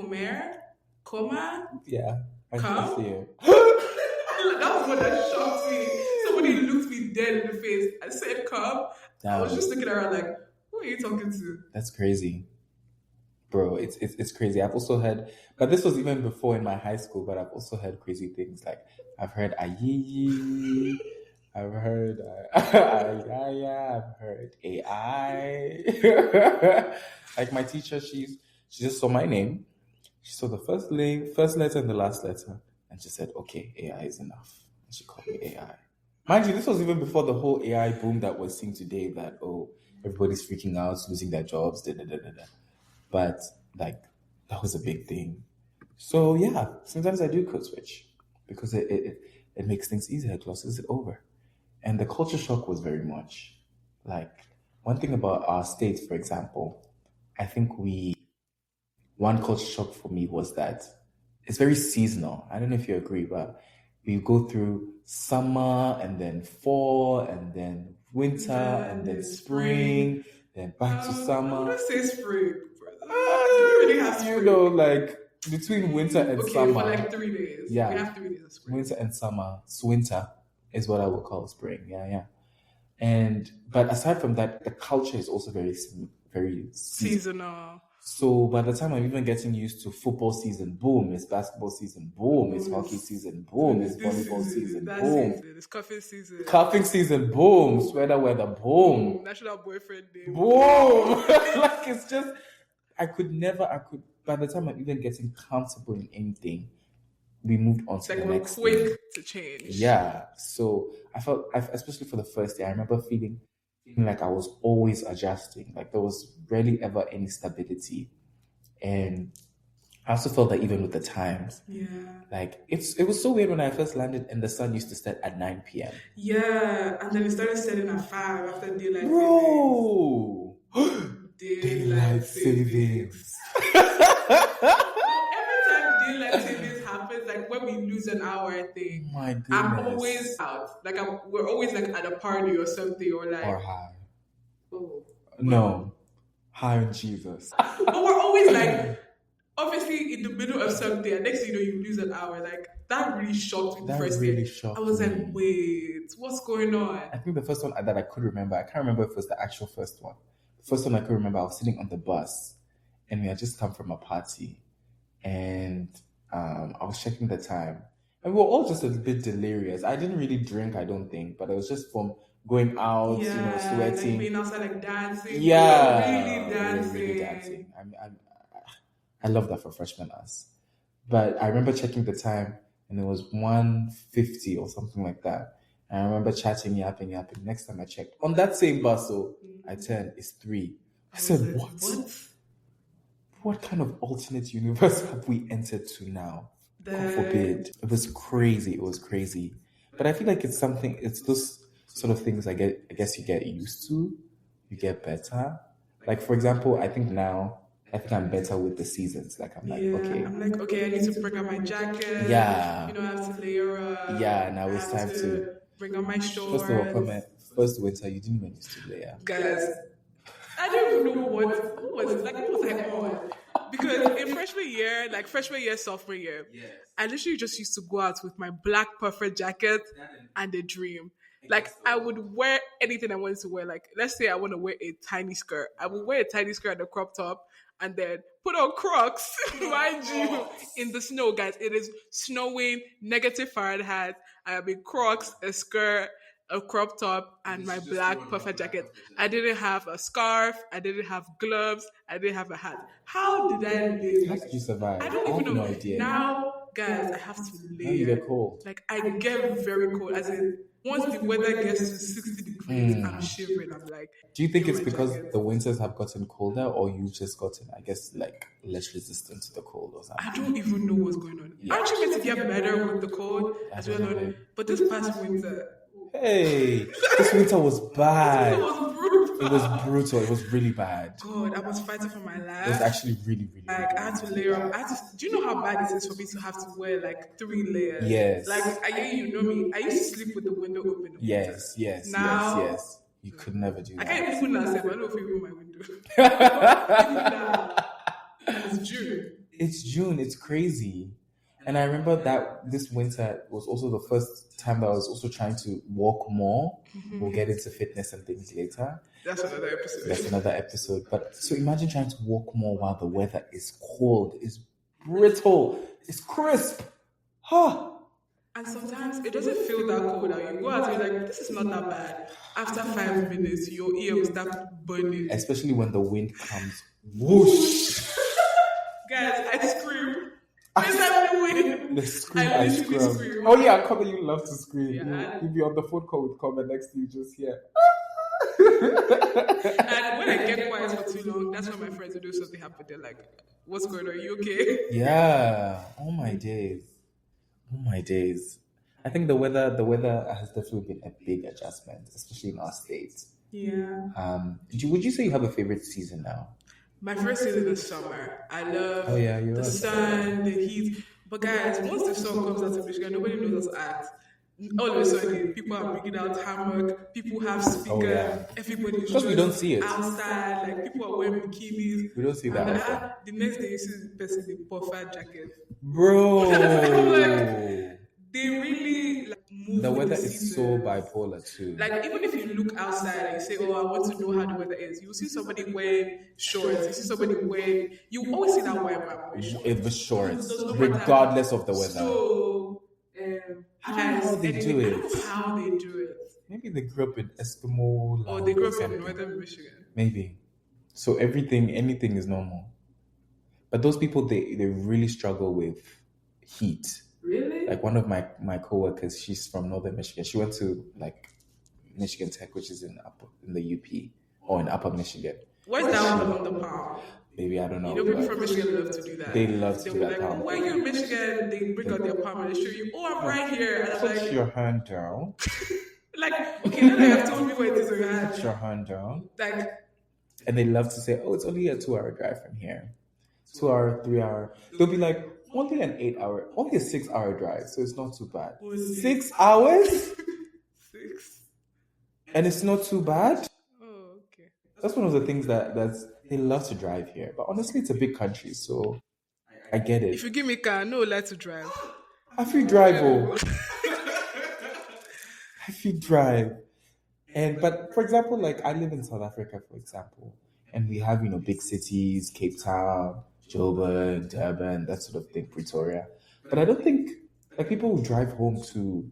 Coma? Yeah. I see you. That was what that shocked me. Somebody looked me dead in the face and said, come. I was just looking around like, who are you talking to? That's crazy. Bro, it's crazy. I've also heard, but this was even before in my high school, but I've also heard crazy things. Like, I've heard Ayiyi, I've heard Ayaya, I've heard AI. Like, my teacher, she just saw my name. She saw the first letter and the last letter, and she said, okay, AI is enough. And she called me AI. Mind you, this was even before the whole AI boom that we're seeing today, that, everybody's freaking out, losing their jobs, But, like, that was a big thing. So, yeah, sometimes I do code switch because it makes things easier. It glosses it over. And the culture shock was very much. Like, one thing about our state, for example, I think one culture shock for me was that it's very seasonal. I don't know if you agree, but we go through summer and then fall and then winter and then spring, then back to summer. I want to say spring. Do we really have spring? You know, like between winter and summer. For like 3 days. Yeah. We have 3 days of spring. Winter and summer. Winter is what I would call spring. Yeah. But aside from that, the culture is also very seasonal. So by the time I'm even getting used to football season, boom, it's basketball season, boom, it's hockey season, boom, it's volleyball season, boom. It's cuffing season. Cuffing season, boom, sweater weather, boom. National boyfriend day. Boom. Like, it's just, by the time I'm even getting comfortable in anything, we moved on to the next thing. Quick to change. Yeah. So I felt, especially for the first day, I remember feeling like I was always adjusting. Like, there was rarely ever any stability. And I also felt that even with the times. Yeah. Like, it was so weird when I first landed and the sun used to set at 9 p.m. Yeah. And then it started setting at 5 after daylight Bro! Daylight savings. Daylight savings happens, like when we lose an hour, I think. My goodness. I'm always out. Like, we're always like at a party or something, or high. Oh. No. High on Jesus. But we're always like, obviously in the middle of something, and next thing you know, you lose an hour. Like, that really shocked me the first day. I was like, wait, what's going on? I think the first one that I could remember, I can't remember if it was the actual first one. The first one I could remember, I was sitting on the bus, and we had just come from a party. And I was checking the time. And we were all just a bit delirious. I didn't really drink, I don't think, but it was just from going out, sweating. Like being outside, like dancing. Yeah. Really dancing. I love that for freshmen us. But I remember checking the time, and it was 1:50 or something like that. And I remember chatting, yapping. Next time I checked, on that same bus, I turned, it's 3. I said, what? What kind of alternate universe have we entered to now? God forbid. It was crazy. But I feel like it's those sort of things I guess you get used to, you get better. Like, for example, I think I'm better with the seasons. Like, I'm okay. I'm like, okay, I need to bring out my jacket. Yeah. I have to layer up. Yeah, now it's time to bring out my shorts. First winter, you didn't even used to layer. Guys, I don't even know what was I on? Because in freshman year, sophomore year, I literally just used to go out with my black puffer jacket and a dream. Like, I would wear anything I wanted to wear. Like, let's say I want to wear a tiny skirt. I would wear a tiny skirt and a crop top and then put on Crocs, mind you, in the snow, guys. It is snowing, -Fahrenheit. I have in Crocs, a skirt, a crop top, and my black puffer jacket. I didn't have a scarf. I didn't have gloves. I didn't have a hat. How did I live? How did you survive? I don't I even have know. no idea. Now, guys, I have to Now you layer. get cold. Like, I get very cold. As in, once the weather gets to 60 degrees, I'm shivering. I'm like, Do you think "Yo, it's my because jacket." the winters have gotten colder, or you've just gotten, I guess, like less resistant to the cold or something? I don't even know what's going on. Aren't you meant to get better with the cold as well? know. But this past winter, Hey, this winter was bad. it was brutal. It was brutal. It was really bad. God, I was fighting for my life. It was actually really, really, Like, I had to layer up. Do you know how bad it is for me to have to wear like 3 layers? Yes. Like, you know me. I used to sleep with the window open. Yes. Now, yes. You could never do I that. can't even now say, but I don't know if you open my window. Now, it's June. It's June. It's crazy. And I remember that this winter was also the first time that I was also trying to walk more. We'll get into fitness and things later. That's another episode. That's another episode. But so imagine trying to walk more while the weather is cold, is brittle, it's crisp. Huh. And sometimes it doesn't feel that cold. You go out and you're like, this is not that bad. After 5 minutes, your ear will start burning. Especially when the wind comes whoosh. Guys, I scream. Inside the wind. The scream, I I literally scream. scream. Oh yeah, Common, you love to scream. Yeah. You'll be on the phone call with Common next to you, just here. And when I get quiet for too long, that's when my friends will do something happen. They're like, what's going on? Are you okay? Yeah. Oh my days. I think the weather has definitely been a big adjustment, especially in our state. Yeah. Would you say you have a favorite season now? My first season is summer. I love you're the right. sun, the heat. But guys, once the sun comes out of Michigan, nobody knows how to act. All of a sudden, people are bringing out hammock, people have speaker, everybody's Because we don't see it. outside, like people are wearing bikinis. We don't see that And often. the next day, you see the person in puffer jacket. Bro. They really move. The with weather the is so seasons. bipolar too. Like, even if you look outside and you say, oh, I want to know how the weather is, you see somebody wearing shorts, you see somebody wearing, you always see that white man wearing shorts. It was shorts, Does not matter. regardless of the weather. So, I don't know how they do I it. don't know how they do it. Maybe they grew up in Eskimo. Or land they grew up something. in northern Michigan. Maybe. So anything is normal. But those people, they really struggle with heat. Really? Like one of my coworkers, she's from northern Michigan. She went to like Michigan Tech, which is in the UP or in Upper Michigan. Where's that one on the palm? Maybe I don't know. You know, people but from Michigan love to do that. They love to They'll do be that. like, palm. why are you in Michigan? They bring out their palm and they show you, oh, I'm right here. And I'm Put like, your hand down. like, okay, now that you have told me where it is on your hand. Put your hand down. Like, And they love to say, oh, it's only a 2-hour drive from here. 2 hour, 3 hour. They'll be like, only an 8-hour, only a 6-hour drive, so it's not too bad. 6 hours? 6. And it's not too bad? Oh, okay. That's one of the things that's they love to drive here. But honestly, it's a big country, so I get it. If you give me a car, no let to drive. I feel drive, oh. I feel drive. But for example, like I live in South Africa, for example, and we have, big cities, Cape Town, Joburg, Durban, that sort of thing, Pretoria. But I don't think like people who drive home to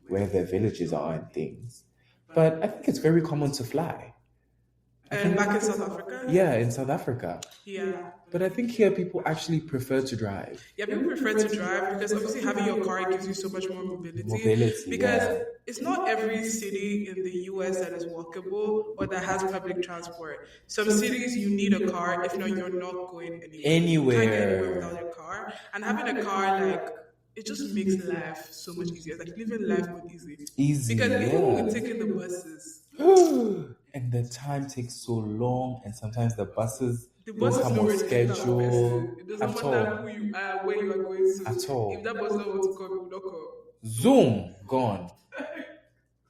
where their villages are and things. But I think it's very common to fly. And back in South Africa? Yeah, in South Africa. Yeah. But I think here people actually prefer to drive. Yeah, people prefer to drive because obviously having your car gives you so much more mobility. Because it's not every city in the US that is walkable or that has public transport. Some cities you need a car, if not, you're not going anywhere. You can't get anywhere without your car. And having a car, like, it just makes life so much easier. Like living life more easy. Because people will take in the buses. And the time takes so long, and sometimes the buses The don't bus come is on not schedule It doesn't at matter all. who you are, where you are going to. At all. If that bus doesn't want to come, it will not come. Zoom, gone.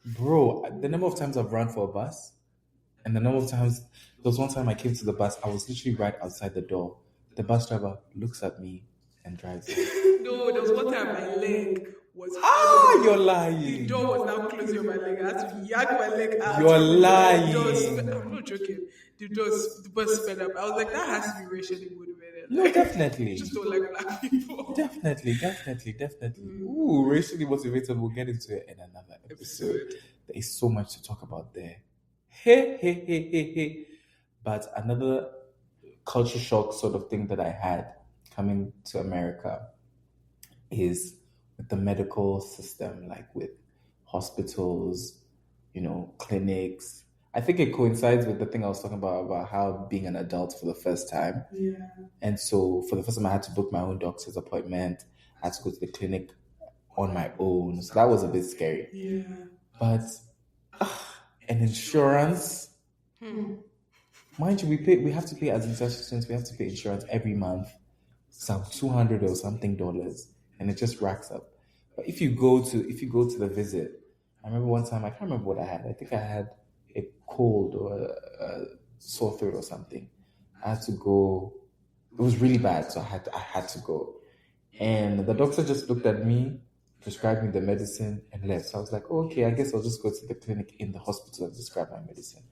Bro, the number of times I've run for a bus, and the number of times, there was one time I came to the bus, I was literally right outside the door. The bus driver looks at me and drives off. No, there was one time my leg was. You're The lying. door was now closing on my leg. I had to yank my leg out. You're lying. I'm not joking. The bus sped up. I was like, that has to be racially motivated. No, definitely. Just don't like black people. Definitely. Ooh, racially motivated. We'll get into it in another episode. There is so much to talk about there. Hey, hey, hey, hey, hey. But another culture shock sort of thing that I had coming to America is with the medical system, like with hospitals, clinics. I think it coincides with the thing I was talking about how being an adult for the first time. Yeah. And so for the first time, I had to book my own doctor's appointment. I had to go to the clinic on my own. So that was a bit scary. Yeah. But and insurance, mind you, we have to pay as international students. We have to pay insurance every month, some $200 or something dollars, and it just racks up. But if you go to the visit, I remember one time, I can't remember what I had. I think I had a cold or a sore throat or something. I had to go. It was really bad, so I had to go. And the doctor just looked at me, prescribed me the medicine, and left. So I was like, oh, okay, I guess I'll just go to the clinic in the hospital and prescribe my medicine.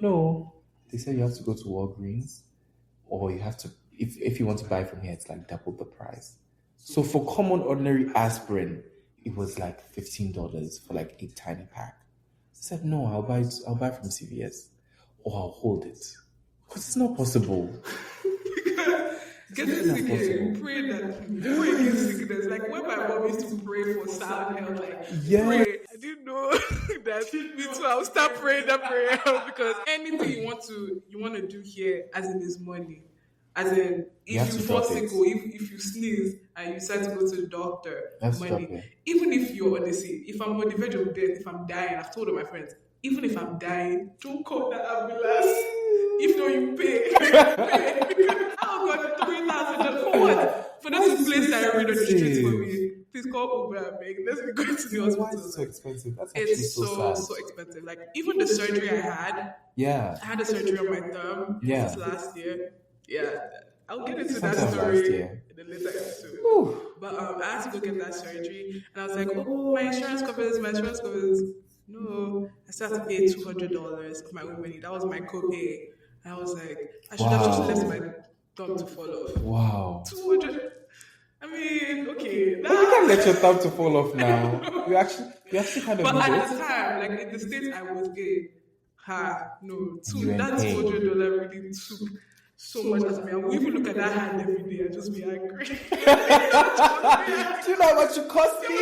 No, they said you have to go to Walgreens, or you have to, if you want to buy from here, it's like double the price. So for common ordinary aspirin, it was like $15 for like a tiny pack. I said, no, I'll buy from CVS, or I'll hold it. Because it's not possible. Get this thing here, you pray against sickness. Like when my mom used to pray for sound health, like pray. I didn't know that me too. I'll start praying that prayer because anything you want to do here, as in is money. As in, if you fall sick or if you sneeze and you decide to go to the doctor, money. Even if you're on the scene, if I'm on the verge of death, if I'm dying, I've told all my friends, even if I'm dying, don't call that ambulance. If not, you pay. Oh God, $3,000 for what? For them to place siren on the street for me. Please call Uber and beg. Let's be going to the hospital. Why is it so expensive? That's it's so expensive. Like even the surgery I had. Yeah. I had a surgery on my thumb. Yeah. This last year. Yeah. I'll get into that story in a later episode. But I had to go get that surgery, and I was like, oh, my insurance covers. No, I still have to pay $200 of my own money. That was my copay. And I was like, I should have just left my thumb to fall off. Wow. 200. I mean, okay. You can't let your thumb to fall off now. You actually kind of. But at the time, like in the States I was in, that $200 really took so much as me. I will even look at that hand every day and just be angry. Do you know how much it cost me?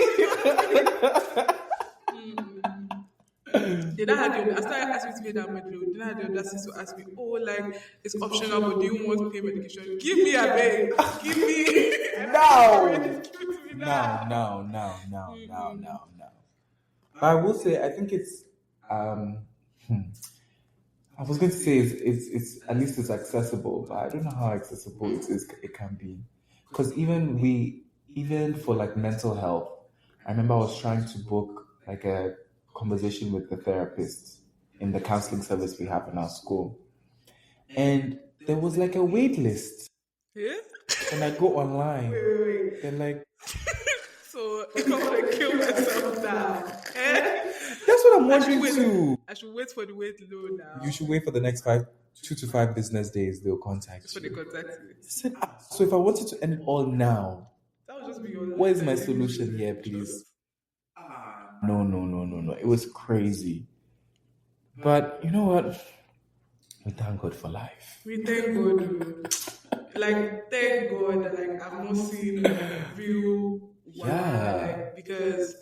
They don't have I started asking to pay that much. They didn't have the audacity to ask me, oh, like, it's optional, but do you want to pay medication? Give me a bag. Give me. No. But I will say, I think it's, I was going to say it's at least it's accessible, but I don't know how accessible it can be. Because even for like mental health, I remember I was trying to book like a conversation with the therapist in the counseling service we have in our school, and there was like a wait list. Yeah. And I go online. Wait. They're like, so if I want to kill myself now, that's what I'm wondering too. I should wait for the wait load now. You should wait for the next 2 to 5 business days. They'll contact you. So they contact me. Said, so if I wanted to end it all now, that would just be your life. What is my solution here, please? No. It was crazy. But you know what? We thank God for life. We thank God. Like, thank God that like I've not seen real because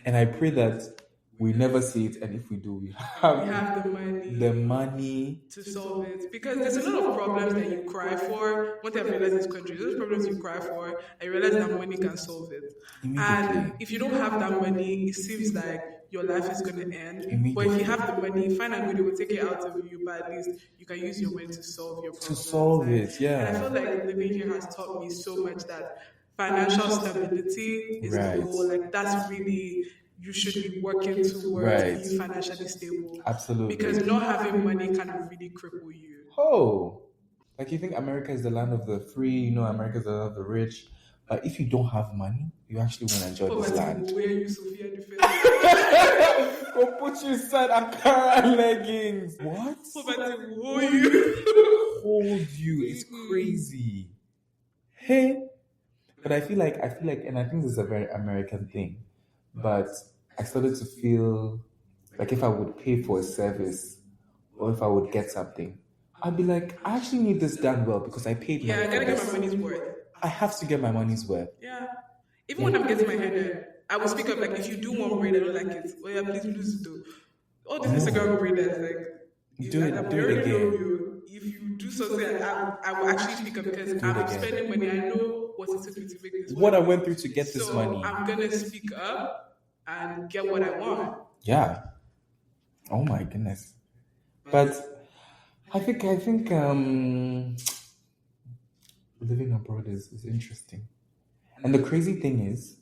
and I pray that we never see it, and if we do, we have the money to solve it. Because there's a lot of problems that you cry for. What I've realized in this country, those problems you cry for, I realize that money can solve it. And if you don't have that money, it seems like your life is going to end. But if you have the money, fine and good, it will take it out of you, but at least you can use your money to solve your problems. To solve it, yeah. And I feel like living here has taught me so much that financial stability is the goal. Like, that's really... You should be working towards being financially stable. Absolutely. Because not having money can really cripple you. Oh. Like you think America is the land of the free, America is the land of the rich. But if you don't have money, you actually want to enjoy this land. Where you, Sophia, the Go put you inside Ankara leggings. What? Poverty will hold you. Hold you. It's crazy. Hey. But I feel like, and I think this is a very American thing, but I started to feel like if I would pay for a service or if I would get something, I'd be like, I actually need this done well because I paid money I for gotta get my this. money's worth. I have to get my money's worth. Yeah. Even when I'm getting my hair done, I will speak up like, if you do one braid, I don't like it. Oh yeah, please lose it though. All these Instagram braiders, like, Do it already know again. you. If you do something, I will actually speak up because I'm spending money. I know what it took me to make this. What I went through to get this So money. I'm gonna speak up and get what I want. Yeah. Oh my goodness. But I think living abroad is interesting. And the crazy thing is,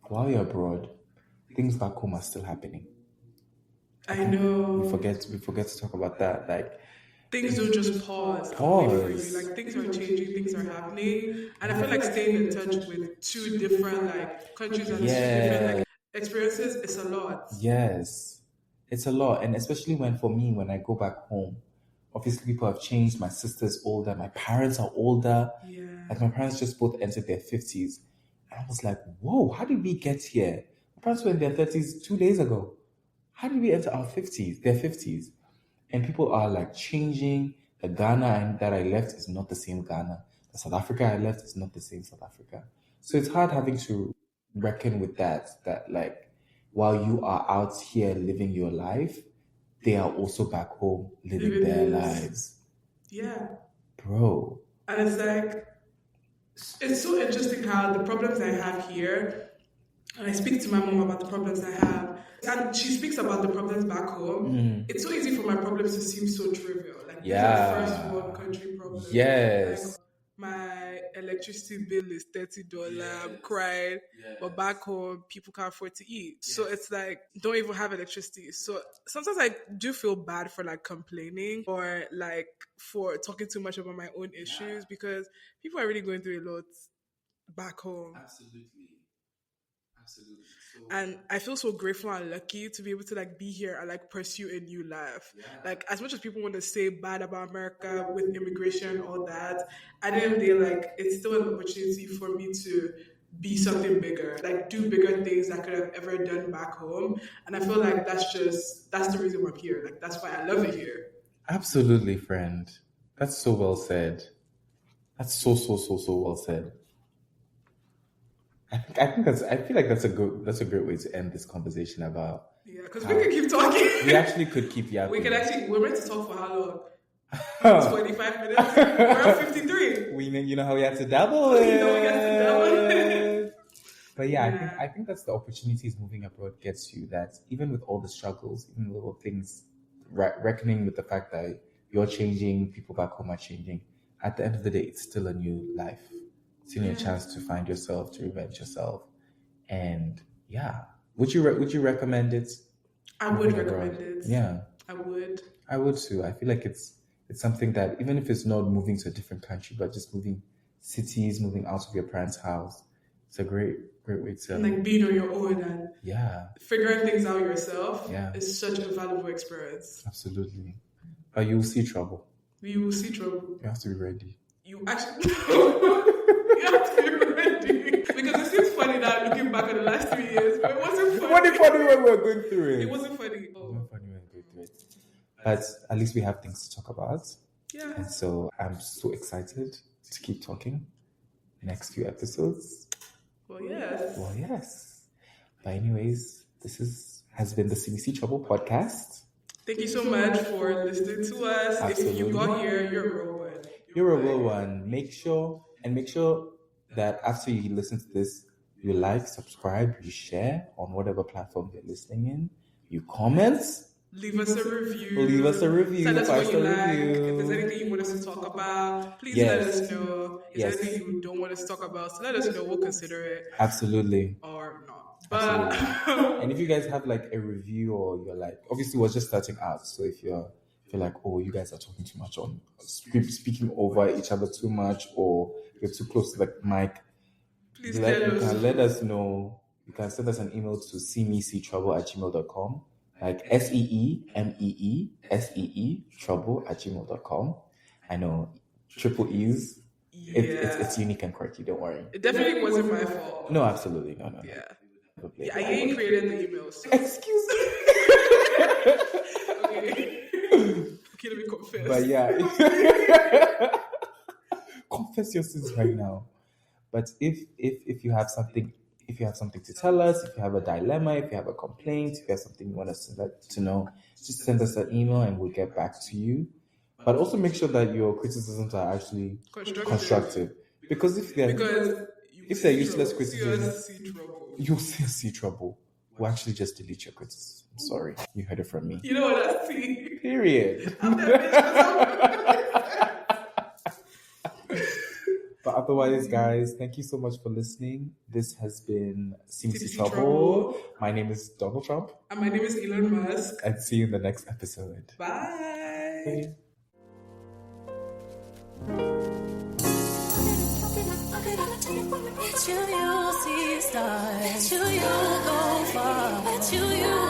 while you're abroad, things back home are still happening. I know. We forget to talk about that. Like things don't just pause. For you. Like things are changing, things are happening. And I feel like staying in touch with two different like countries and two different like experiences is a lot. Yes. It's a lot. And especially when I go back home, obviously people have changed. My sister's older, my parents are older. Yeah. Like my parents just both entered their 50s. And I was like, whoa, how did we get here? My parents were in their 30s 2 days ago. How did we enter our 50s, their 50s? And people are like changing. The Ghana that I left is not the same Ghana. The South Africa I left is not the same South Africa. So it's hard having to reckon with that like while you are out here living your life, they are also back home living their lives. Yeah. Bro. And it's like, it's so interesting how the problems I have here, and I speak to my mom about the problems I have, and she speaks about the problems back home. It's so easy for my problems to seem so trivial. Like, these are first world country problems. Yes. Like, my electricity bill is $30. I'm crying. But back home, people can't afford to eat. So it's like, don't even have electricity. So sometimes I do feel bad for like complaining or like for talking too much about my own issues because people are really going through a lot back home. Absolutely. And I feel so grateful and lucky to be able to like be here and like pursue a new life. Like as much as people want to say bad about America with immigration, all that, at the end of the day, like it's still an opportunity for me to be something bigger, like do bigger things I could have ever done back home. And I feel like that's the reason why I'm here. Like that's why I love it here. Absolutely, friend. That's so well said. That's so well said. I feel like that's a great way to end this conversation about. Yeah, because we could keep talking. We actually could keep yapping. We're meant to talk for how long? 25 minutes? We're at 53. You know how we have to dabble it. But yeah, I think that's the opportunities moving abroad gets you, that even with all the struggles, even little things, reckoning with the fact that you're changing, people back home are changing, at the end of the day, it's still a new life. It's still a chance to find yourself, to reinvent yourself. And yeah, would you recommend it? I would recommend it. Yeah, I would. I would too. I feel like it's something that even if it's not moving to a different country, but just moving cities, moving out of your parents' house, it's a great way to like being on your own and figuring things out yourself. Is such a valuable experience. Absolutely. But you will see trouble. You will see trouble. You have to be ready. You actually you have to be ready. Because it seems funny now looking back on the last 3 years, but it wasn't funny. It wasn't funny when we were going through it. It wasn't funny. It wasn't funny when we were going through it. But at least we have things to talk about. Yeah. And so I'm so excited to keep talking next few episodes. Well, yes. But anyways, has been the CBC Trouble podcast. Thank you so much for listening to us. Absolutely. If you got here, you're a real one. You're a real one. Make sure that after you listen to this, you like, subscribe, you share on whatever platform you're listening in. You comment. Leave us a review. Tell us what you like. If there's anything you want us to talk about, please let us know. If there's anything you don't want us to talk about, so let us know. We'll consider it. Absolutely. Or not. But and if you guys have like a review, or you're like, obviously we're just starting out, so if you're like, oh, you guys are talking too much on speaking over each other too much, or you're too close to the mic, please let us know. You can send us an email to seemeeseetrouble@gmail.com, like SEEMEE trouble@gmail.com. I know, triple E's. It's unique and quirky, don't worry. It definitely wasn't my fault. No, absolutely. No. Yeah. never played. Yeah, Ye created the emails. So. Excuse me. Okay. Okay, let me confess. But yeah. Confess your sins right now. But if you have something to tell us, if you have a dilemma, if you have a complaint, if you have something you want us to know, just send us an email and we'll get back to you. But also make sure that your criticisms are actually constructive. Because if they're useless criticisms, you'll see trouble. We'll actually just delete your criticism. Sorry, you heard it from me. You know what I see? Period. But otherwise, guys, thank you so much for listening. This has been SMST Trouble. My name is Donald Trump. And my name is Elon Musk. And see you in the next episode. Bye. It's you, you see stars. It's you, you go far. It's you, you